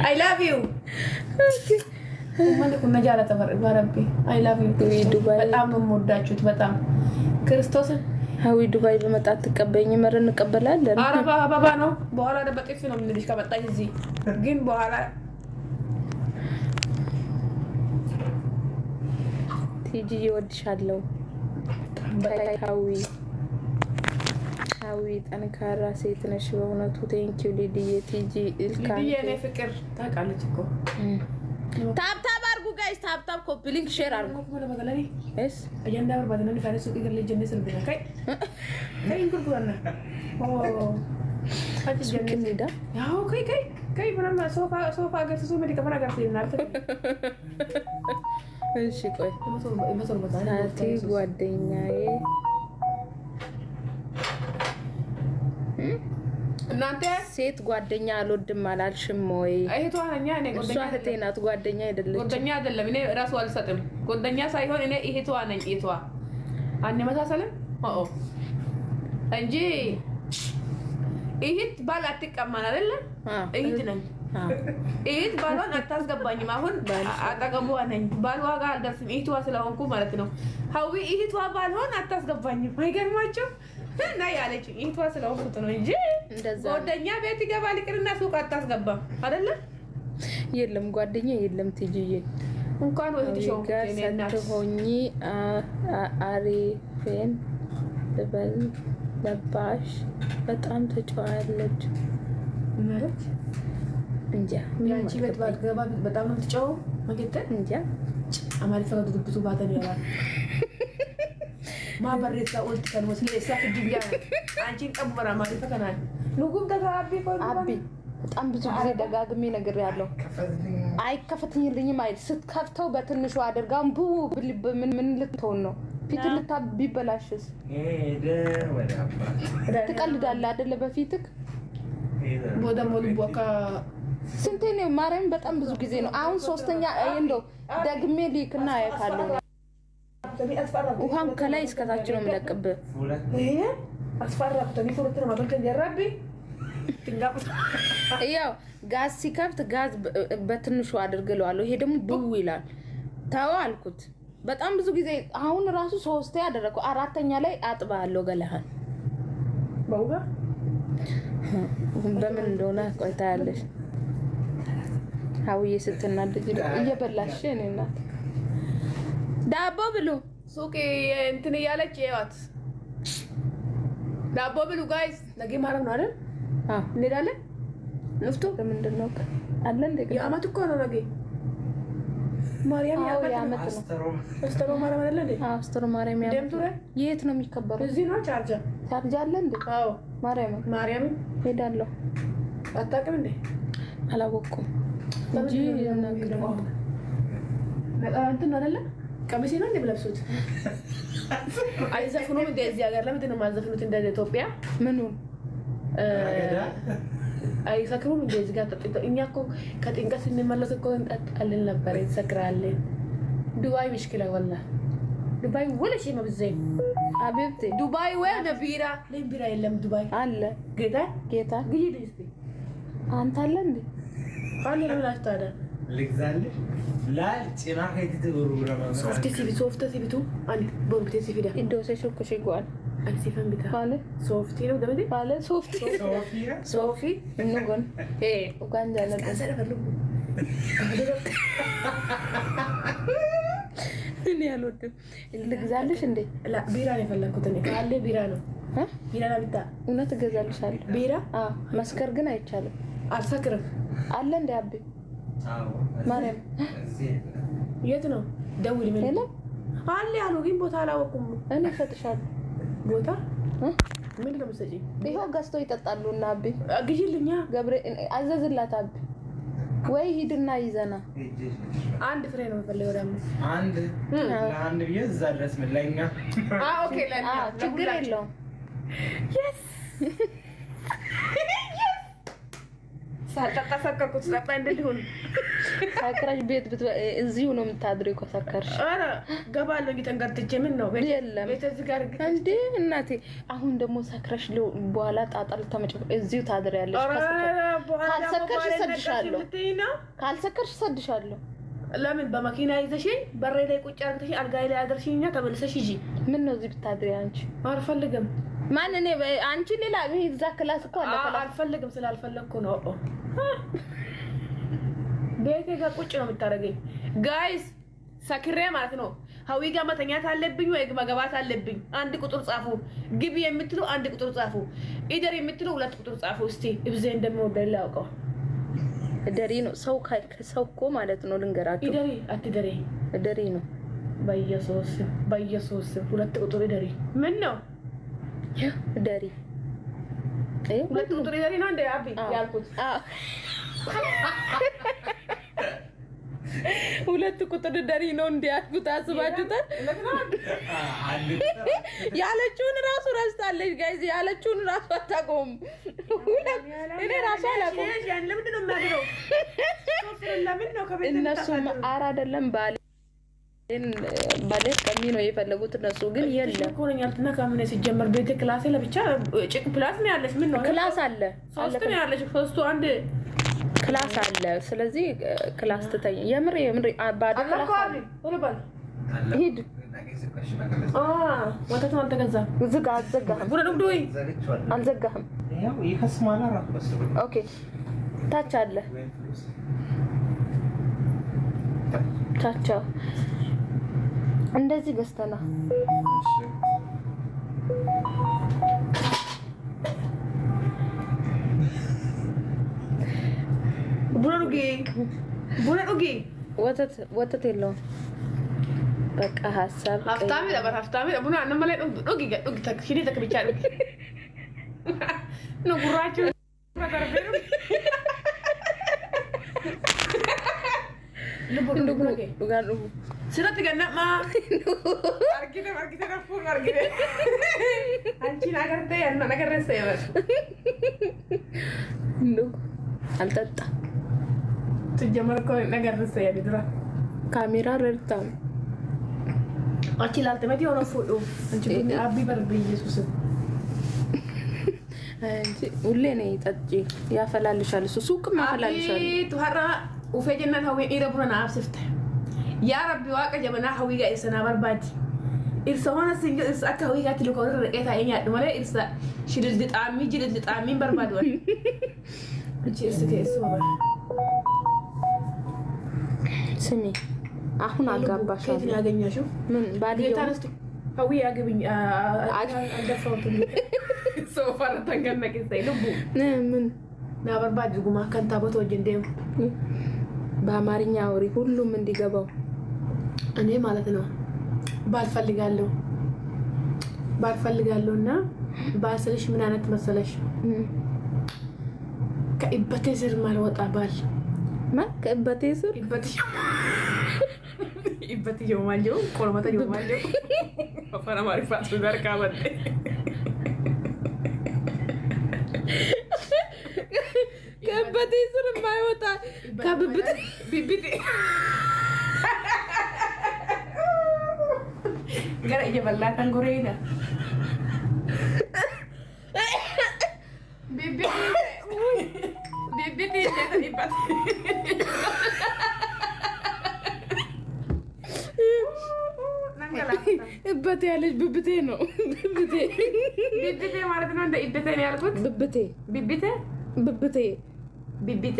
I love you. ማን ነው ነጃላ ተባረቢ I love you ዱባይ በጣም ነው የምወዳችሁት በጣም ክርስቶስን ሀዊ ዱባይ በመጣት ተቀበይኝ መረ እንቀበላለን አረባ አበባ ነው በኋላ ደበጥፍ ነው ምንልሽ ከመጣኝ እዚህ ግን በኋላ ቲጂ ይወድሻለሁ ሀዊ ጠንካራ ሴት ነሽ በእውነቱ ቴንኪው ሊዲዬ ቲጂ ሊዲዬ እኔ ፍቅር ታውቃለች እኮ ታፕታፕ አድርጉ ጋይስ ታፕታፕ ኮፒ ሊንክ ሼር አድርጉ እስ አጀንዳ ወርባደና ፋይናንስ ይገር ለጀነ ስለብና ካይ እንኩርኩና ሱቅን ሄዳ ያው ካይ ምናምን ሶፋ ገርሶ ሜዲካ ፈራ ጋር ሲናል እሺ ቆይ ናቲ ጓደኛዬ እናንተ ሴት ጓደኛ አልወድም አላልሽም ወይ? አይቷ ነኛ እኔ ጓደኛ እህቴ ናት ጓደኛ አይደለች። ጓደኛ አይደለም እኔ ራሱ አልሰጥም ጓደኛ ሳይሆን እኔ እህቷ ነኝ እህቷ አንመሳሰልም እንጂ እህት ባል አትቀማን አይደለ እህት ነኝ እህት ባሏን አታስገባኝም አሁን አጠገቧ ነኝ ባሏ ጋር አልደርስም እህቷ ስለሆንኩ ማለት ነው ሀዊ እህቷ ባልሆን አታስገባኝም አይገርማችሁ እና ያለች እህቷ ስለሆንኩት ነው እንጂ ጓደኛ ቤት ይገባል ይቅርና ሱቅ አታስገባም አይደለ የለም ጓደኛ የለም ትጂዬ እንኳን ወይት ሾው ከሰተሆኚ አሪፌን ልበል ለባሽ በጣም ተጫዋለች ማለት እንጃ ያንቺ ቤት ባልገባ በጣም ነው ተጫው ማለት እንጃ አማሪ ፈቀዱ ድብቱ ባተን ያላል ማበረታ ወልት ከን ወስለ ድንያ አንቺን ቀበራ ማለት ፈከናል ንጉም ተጋቢ አቢ በጣም ብዙ ጊዜ ደጋግሜ ነገር ያለው አይከፈትኝልኝም አይል ስትከፍተው በትንሹ አድርጋም ምን ልትሆን ነው ፊት ቢበላሽስ ትቀልዳለህ አይደለ በፊትክ ወደሞሉ ቦካ ስንቴ ነው ማርያም በጣም ብዙ ጊዜ ነው አሁን ሶስተኛ እንደው ደግሜ ሊክና ያካለው ውሃም ከላይ እስከታች ነው የምለቅብህ ይሄ አስፈራኩት ቢፎርት ነው ማለት እንዲያራቢ ያው ጋዝ ሲከፍት ጋዝ በትንሹ አድርገለዋለሁ ይሄ ደግሞ ቡው ይላል ታው አልኩት በጣም ብዙ ጊዜ አሁን ራሱ ሶስቴ ያደረኩ አራተኛ ላይ አጥባለሁ ገለሃን ባውጋ በምን እንደሆነ ቆይታ ያለሽ ሀውዬ ስትናደጅ እየበላሽ እኔ እናት ዳቦ ብሉ ሱቅ እንትን ያለች ያዋት ዳቦ ብሉ ጋይስ ነገ ማረም ነው አይደል እንሄዳለን ንፍቶ ምንድን ነው አለ እንደ ያማት እኮ ነው ነገ ማርያም ያመት ነው አስተሮ ማርያም አይደል እንዴ አስተሮ ማርያም ያመት የት ነው የሚከበረው እዚህ ነው ቻርጃ አለ እንዴ አዎ ማርያም ሄዳለሁ አታውቅም እንዴ አላወኩም እንጂ ነው እንትን አይደለ ቀሚስ ነው እንደምለብሱት አይዘፍኑም እንደዚህ ሀገር ለምንድን ነው የማዘፍኑት እንደ ኢትዮጵያ ምኑ አይሰክሩም እንደዚህ ጋር ተጥቶ እኛ እኮ ከጥንቀት ስንመለስ እኮ እንጠጣለን ነበር እንሰክራለን ዱባይ ምሽክላ ወላ ዱባይ ወላ شيء መብዘይ አቤት ዱባይ ወይ ነቢራ ለቢራ የለም ዱባይ አለ ጌታ ግጂ እስቲ አንተ አለ እንዴ አለ ለምን ታዲያ ልግዛልሽ ላልጭና ከይትብሩ ረማማ ሶፍት ሲቢቱ አንድ ቦርብቴ ሲቢዳ እንደውሰ ሹኩሽ ይጓል አንሲፈን ቢታ አለ ሶፍት ነው ደምዴ አለ ሶፊ እንጎን ኡጋንዳ ለበሰረፈሉ እኔ አልወድም ልግዛልሽ እንዴ ቢራ ነው የፈለኩት እኔ ካለ ቢራ ነው ቢራ ላምጣ እውነት እገዛልሻለሁ ቢራ መስከር ግን አይቻልም አልሰክርም አለ እንደ አቤ ማርያም የት ነው ደውል ምን አለ ያሉ ግን ቦታ አላወኩም እኔ ፈትሻለሁ ቦታ ምን ነው መሰጪ ይሄው ጋስቶ ይጠጣሉ እና አቤ ግዢልኛ ገብሬ አዘዝላት አቤ ወይ ሂድና ይዘና አንድ ፍሬ ነው የምፈልገው ደግሞ ለአንድ ብዬ እዛ ድረስ መላኛ ኦኬ ለኛ ችግር የለውም yes ሳልጠጣ ሰከርኩት። ጠጣ እንደሊሆን ሳክራሽ ቤት እዚሁ ነው የምታድሪው ከሰከርሽ። ኧረ ገባለሁ እየተንቀርጥቼ ምን ነው የለም ቤት እዚህ ጋር እንዴ እናቴ። አሁን ደግሞ ሰክረሽ በኋላ ጣጣ ልታመጭ እዚሁ ታድሪያለሽ። ካልሰከርሽ እሰድሻለሁ። ካልሰከርሽ እሰድሻለሁ። ለምን በመኪና ይዘሽኝ በሬ ላይ ቁጭ አድርገሽ አልጋይ ላይ አድርሽኝና ተመልሰሽ ሂጂ። ምን ነው እዚህ ብታድሪ አንቺ? አልፈልግም። ማን እኔ አንቺ ሌላ እዛ ክላስ እኮ አለ። አልፈልግም። ስላልፈለግኩ ነው። ቤቴ ጋር ቁጭ ነው የምታደርገኝ። ጋይስ ሰክሬ ማለት ነው ሀዊ ጋር መተኛት አለብኝ ወይ መገባት አለብኝ? አንድ ቁጥር ጻፉ። ግቢ የምትሉ አንድ ቁጥር ጻፉ። ኢደር የምትሉ 2 ቁጥር ጻፉ። እስቲ እብዜ እንደምወደው ላውቀው። ደሪ ነው ሰው ከሰው እኮ ማለት ነው። ልንገራችሁ ኢደሪ አትደሪ ደሪ ነው። በኢየሱስ 2 ቁጥር ኢደሪ ምን ነው ደሪ 2 ቁጥር ኢደሪ ነው እንዴ አቢ ያልኩት? 2 ቁጥር ደሪ ነው እንዴ ያልኩት? አስባችሁታል? ያለችውን ራሱ ረስታለች ጋይዝ። ያለችውን ራሱ አታውቀውም። እኔ ራሱ አላውቀውም። ለምንድን ነው የሚያድረው? እነሱ ኧረ አይደለም ባሌ ቀሚ ነው የፈለጉት እነሱ። ግን የለም ኮረኛልትና ካምን ሲጀመር ቤት ክላስ ለብቻ ጭቅ ፕላስ ነው ያለች። ምን ነው ክላስ አለ 3 ነው ያለች። 3ቱ አንድ ክላስ አለ። ስለዚህ ክላስ ትተኛ። የምር ባዶ ክላስ አለ። ሂድ ወተቱ አልተገዛም። ዝጋ። አልዘጋህም? አልዘጋህም? ኦኬ ታች አለ። ታቻ እንደዚህ ገዝተና ቡና ዱጊ ወተት የለውም። በቃ ሀሳብ ሀፍታሚ ቡና እነመላይ ዱጊ ሂዲ ተክብቻ ነው ጉራችሁ Sirratti gannama argite raffuun argite anchiin agartee annan agarreessa yabar altatta tujjamar ko agarreessa yabi dura ካሜራ ረድታም አንቺ ላልተመቲ ሆነ ፎዶ አንቺ ቡኒ አቢ በርብ ኢየሱስ አንቺ ሁሌ ነይ ጠጪ ያፈላልሻል። እሱ ሱቅም ያፈላልሻል። ቱሃራ وفجنا هوي إيرا برنا عبسفته يا ربي واقع جبنا هوي جا إرسنا بربادي إرسا هنا سنجل إرسا أكا هوي جاتي لو كورر رقيتها إنيا دمالي إرسا شرد لتعامي جلد لتعامي بربادوان أنتي إرسا كيسو بر سمي أحنا عقاباشا كيف ناقنيا شو من بعد يوم تانستو هوي عقبني أدفعتني سوفر تنقلنا كيسي لبو من ና በርባድ ጉማ ከንታ ቦቶ ወጀንዴው በአማርኛ አውሪ ሁሉም እንዲገባው። እኔ ማለት ነው ባልፈልጋለሁና ባልሰለሽ ምን አይነት መሰለሽ ከኢበቴ ስር ማልወጣ ባል ከኢበቴ ስር ኢበቴ ይወማለው ቆርማታ ይወማለው አፈራ ማሪፋት ዳርካ ባል ከበቴ ስር የማይወጣ ከብብት ቢቢቴ ገረ እየበላ ተንጎሬና ቢቢቴ ይባል እበቴ ያለች ብብቴ ነው። ብብቴ ማለት ነው። እንደ ኢበቴ ነው ያልኩት። ብብቴ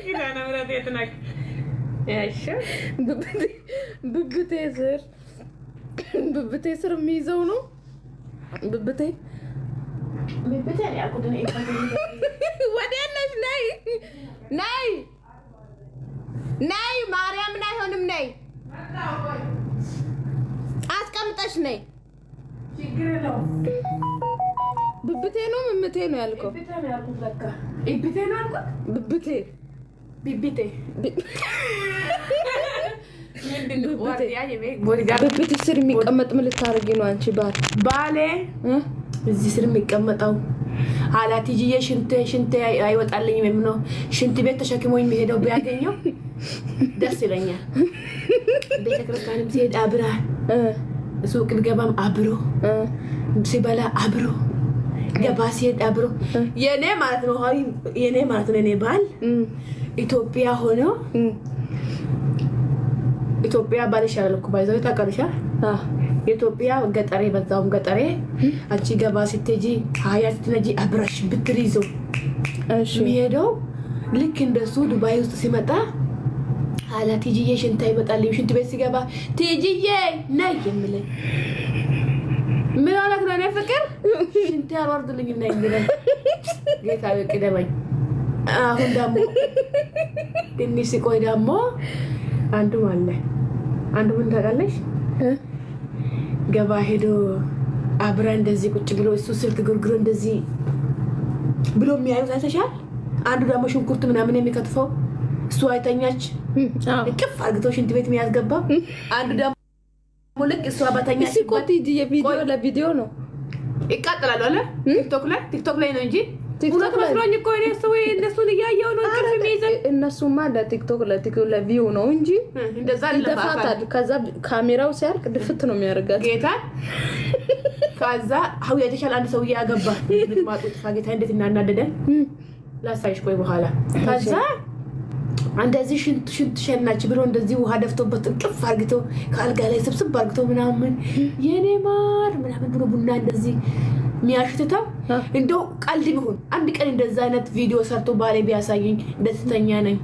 ጊዳና ምራት የትናክ ያሽ ብብቴ ስር የሚይዘው ነው። ብብቴ ያልኩት ነው። ወዴነሽ ነይ ማርያምን አይሆንም። ነይ አስቀምጠሽ ነይ። ብብቴ ነው ምምቴ ነው ያልከው? ብብቴ ነው ያልኩት። ብብቴ ብብቴ ስር የሚቀመጥ ምን ልታረጊ ነው አንቺ? ባሌ እዚህ ስር የሚቀመጠው ሀላቲ ጂዬ ሽንቴ አይወጣልኝም የምነው ሽንት ቤት ተሸክሞኝ የሚሄደው ቢያገኘው ደስ ይለኛል። ቤተክርስቲያንም ሲሄድ አብራ ሱቅ ገባም አብሮ ሲበላ አብሮ ገባ ሲሄድ አብሮ የኔ ማለት ነው የኔ ባል ኢትዮጵያ ሆኖ ኢትዮጵያ ባልሽ ያለኩ ባይዘው ታቀርሻ የኢትዮጵያ ገጠሬ በዛውም ገጠሬ አንቺ ገባ ስትጂ ሀያት ነጂ አብራሽ ብትሪዞ የሚሄደው ልክ እንደሱ ዱባይ ውስጥ ሲመጣ ሀላ ቲጂዬ ሽንታ ይመጣል። ሽንት ቤት ሲገባ ቲጂዬ ነይ የምልኝ ምን አለክ ነው? እኔ ፍቅር ሽንት ያወርድልኝ እና እንግዲህ ጌታ ይቅደመኝ። አሁን ደግሞ ትንሽ ሲቆይ ደግሞ አንዱ ምን ታውቃለሽ? ገባ ሄዶ አብራ እንደዚህ ቁጭ ብሎ እሱ ስልክ ግርግሮ እንደዚህ ብሎ የሚያዩት አይተሻል? አንዱ ደግሞ ሽንኩርት ምናምን የሚከትፈው እሱ አይተኛች እቅፍ አርግቶ ሽንት ቤት የሚያስገባ አንዱ ደግሞ ልክ እሷ በተኛች ሲቆጥ የቪዲዮ ለቪዲዮ ነው ይቃጠላል አለ ቲክቶክ ላይ ነው እንጂ ሁለት መስሎኝ እኮ እኔ እነሱን እያየሁ ነው። ቅርፍ የሚይዘኝ እነሱማ ለቲክቶክ ለቪው ነው እንጂ እንደዛ ይደፋታል። ከዛ ካሜራው ሲያልቅ ድፍት ነው የሚያደርጋት ጌታ። ከዛ አው የተሻለ አንድ ሰውዬ ያገባ ማጥፋ ጌታ እንዴት እናናደደን ላሳይሽ ቆይ በኋላ። ከዛ እንደዚህ ሽንት ሸናች ብሎ እንደዚህ ውሃ ደፍቶበት እንቅፍ አርግቶ ከአልጋ ላይ ስብስብ አርግቶ ምናምን የኔ ማር ምናምን ብሎ ቡና እንደዚህ ሚያሽተታ እንደው ቀልድ ቢሆን አንድ ቀን እንደዛ አይነት ቪዲዮ ሰርቶ ባሌ ቢያሳየኝ ደስተኛ ነኝ።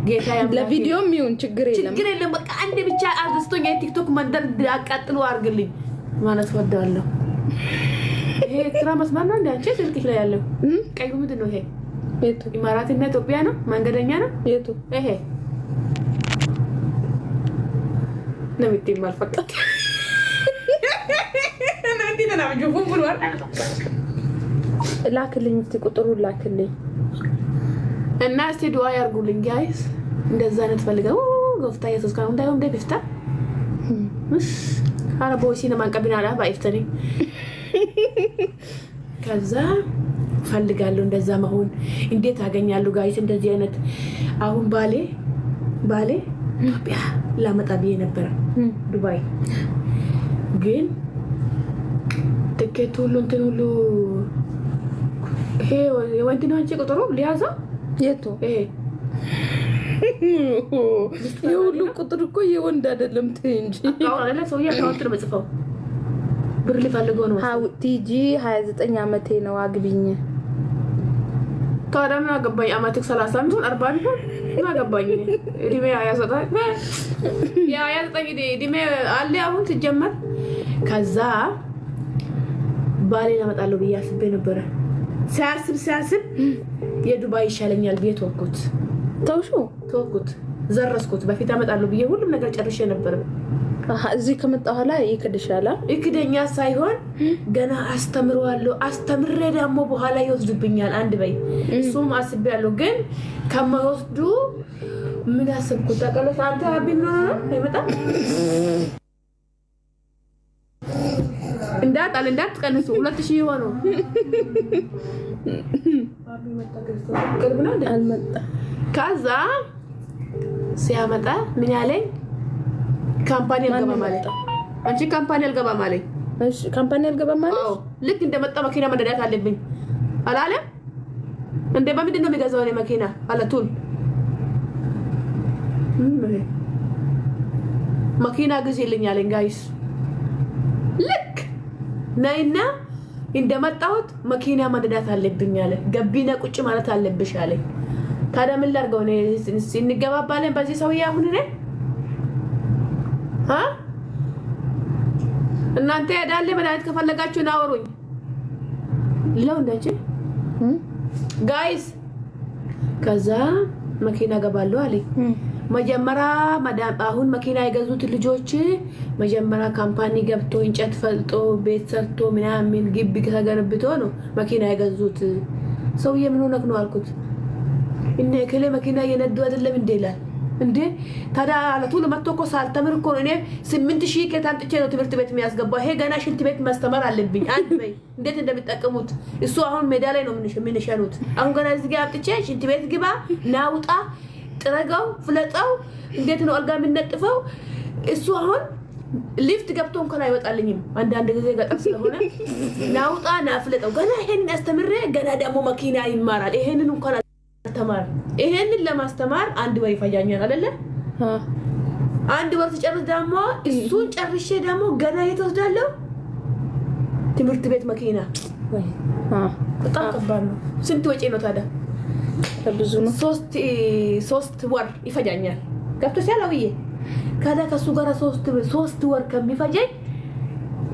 ጌታ ያምጣ ለቪዲዮም ይሁን ችግር የለም። በቃ አንድ ብቻ አርግስቶኝ የቲክቶክ መንደር አቃጥሎ አርግልኝ ማለት ወዳለሁ። ይሄ ክራ መስመር ነው እንዴ አንቺ ስልክሽ ላይ ያለው ቀዩ ምንድን ነው? ይሄ የቱ ኢማራትና ኢትዮጵያ ነው? መንገደኛ ነው? የቱ ይሄ ነው ምትይማል ፈቀጥ ላክልኝ እስቲ ቁጥሩን ላክልኝ እና እስቲ ዱአ ያርጉልኝ ጋይስ። እንደዛ አይነት ፈልገው ጎፍታ ኢየሱስ ካሁን እንዳይሆን በፊፍታ አረቦሲ ነው ማንቀብና አላ ባይፍተኒ ከዛ ፈልጋለሁ እንደዛ መሆን እንዴት አገኛለሁ ጋይስ? እንደዚህ አይነት አሁን ባሌ ኢትዮጵያ ላመጣ ብዬ ነበር ዱባይ ግን ትኬት ሁሉ እንትን ሁሉ ይሄ የወንድ ነው አንቺ ቁጥሩ ሊያዛ የቱ ይሄ የሁሉ ቁጥር እኮ የወንድ አይደለም እንጂ አሁን አለ ሰውዬ አካውንት ነው መጽፈው ብር ሊፈልገው ነው። ቲጂ 29 ዓመቴ ነው አግቢኝ። ታዲያ ምን አገባኝ? አመትክ 30 ቢሆን 40 ቢሆን ምን አገባኝ? እድሜ 29 እድሜ አለ አሁን ሲጀመር። ከዛ ባሌ አመጣለሁ ብዬ አስቤ ነበረ። ሲያስብ የዱባይ ይሻለኛል ብዬ ተወኩት ዘረስኩት። በፊት አመጣለሁ ብዬ ሁሉም ነገር ጨርሼ ነበር። እዚህ ከመጣ ኋላ ይክድሻላ። ይክደኛ ሳይሆን ገና አስተምሬ ደግሞ በኋላ ይወስዱብኛል አንድ በይ እሱም አስቤያለሁ። ግን ከማይወስዱ ምን አሰብኩት ታውቃለሽ? አንተ አቢም ነው አይመጣም እንዳትቀንሱ 2000 ይሆኑ ቅርብና አልመጣ። ከዛ ሲያመጣ ምን ያለኝ ካምፓኒ አልገባም ማለት አንቺ ካምፓኒ አልገባም ማለት እሺ ካምፓኒ አልገባም ማለት ልክ እንደመጣ መኪና መደዳት አለብኝ አላለም እንደ በምንድን ነው የሚገዛው እኔ መኪና አለቱን መኪና ግዢልኝ አለኝ ጋይስ። ልክ ነይና እንደመጣሁት መኪና መደዳት አለብኝ አለ። ገቢና ቁጭ ማለት አለብሽ አለኝ። ታዲያ ምን ላድርገው ነው እንገባባለን በዚህ ሰውዬ አሁን እኔ እናንተ ያዳለ መድኃኒት ከፈለጋችሁ ናወሩኝ ለው እንደዚህ ጋይስ። ከዛ መኪና ገባለሁ አለኝ። መጀመሪያ ማዳም አሁን መኪና የገዙት ልጆች መጀመሪያ ካምፓኒ ገብቶ እንጨት ፈልጦ ቤት ሰርቶ ምናምን ግቢ ተገንብቶ ነው መኪና የገዙት። ሰውዬ ምን ሆነክ ነው አልኩት። እነ ከለ መኪና የነዱ አይደለም እንደ ይላል እንዴ ታዲያ አለቱ ለመጥቶ እኮ ሳልተምር እኮ እኔ 8000 ከታንጥቼ ነው ትምህርት ቤት የሚያስገባው። ይሄ ገና ሽንት ቤት ማስተማር አለብኝ። አንድ በይ እንዴት እንደሚጠቀሙት እሱ አሁን ሜዳ ላይ ነው የምንሸኑት። አሁን ገና እዚህ ጋር አጥቼ ሽንት ቤት ግባ ናውጣ ጥረጋው ፍለጣው እንዴት ነው አልጋ የምንነጥፈው እሱ አሁን ሊፍት ገብቶ እንኳን አይወጣልኝም። አንዳንድ ጊዜ ገጠር ስለሆነ ናውጣ ናፍለጠው ገና ይሄንን አስተምሬ ገና ደግሞ መኪና ይማራል። ይሄንን እንኳን ተማር ይሄንን ለማስተማር አንድ ወር ይፈጃኛል አይደለ? አንድ ወር ሲጨርስ ደግሞ እሱን ጨርሼ ደግሞ ገና የተወስዳለሁ ትምህርት ቤት መኪና በጣም ከባድ ነው። ስንት ወጪ ነው ታዲያ? ብዙ ነው። 3 ወር ይፈጃኛል። ገብቶሻል አውዬ? ካዳ ከሱ ጋር 3 ወር ከሚፈጀኝ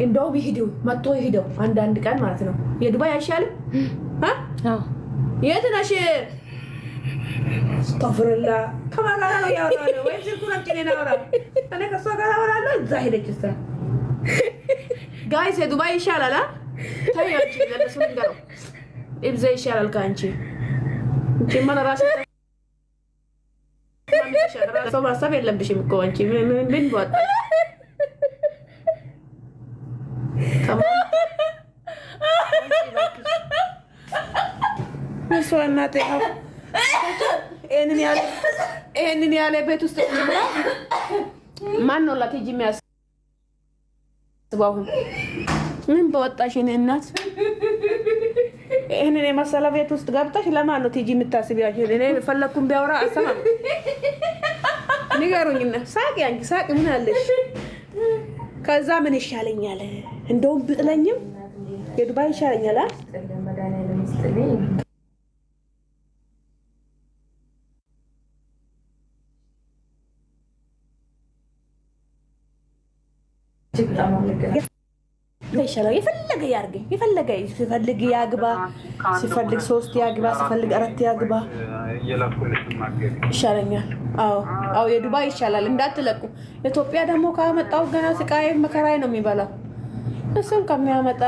እንደው ቢሄደው መጥቶ ይሄደው አንድ ቀን ማለት ነው። የዱባይ አይሻልም? የት ነሽ? አስተፍርላ ከማን ጋር ነው ያወራው? ወይ ስልኩን አምጪ ነው ያወራው። እኔ ከሷ ጋር አወራለሁ። እዛ ሄደች እሷ። ጋይስ የዱባይ ይሻላል። ታያችሁ ለነሱ ንገረው። ኢብዛ ይሻላል ካንቺ እንጂ ማን ራስ ሰው ማሰብ የለብሽም እኮ አንቺ ምን ወጣ ተማም መስዋዕናት ይኸው ይሄንን ያለ ቤት ውስጥ ማን ነው ላቴጂ የሚያስባው? ምን በወጣሽ እኔ እናት ይሄንን የመሰለ ቤት ውስጥ ገብተሽ ለማን ነው ቲጂ የምታስቢያችሁ? እኔ ፈለኩም ቢያወራ አሰማም። ንገሩኝና ሳቂ አንቺ ሳቂ ምን አለሽ? ከዛ ምን ይሻለኛል? እንደውም ብጥለኝም የዱባይ ይሻለኛል። ይሻላል። የፈለገ ያርገኝ የፈለገ ሲፈልግ ያግባ ሲፈልግ 3 ያግባ ሲፈልግ 4 ያግባ ይሻለኛል። አዎ የዱባይ ይሻላል። እንዳትለቁ። ኢትዮጵያ ደግሞ ካመጣው ገና ስቃይ መከራይ ነው የሚበላው። እሱን ከሚያመጣ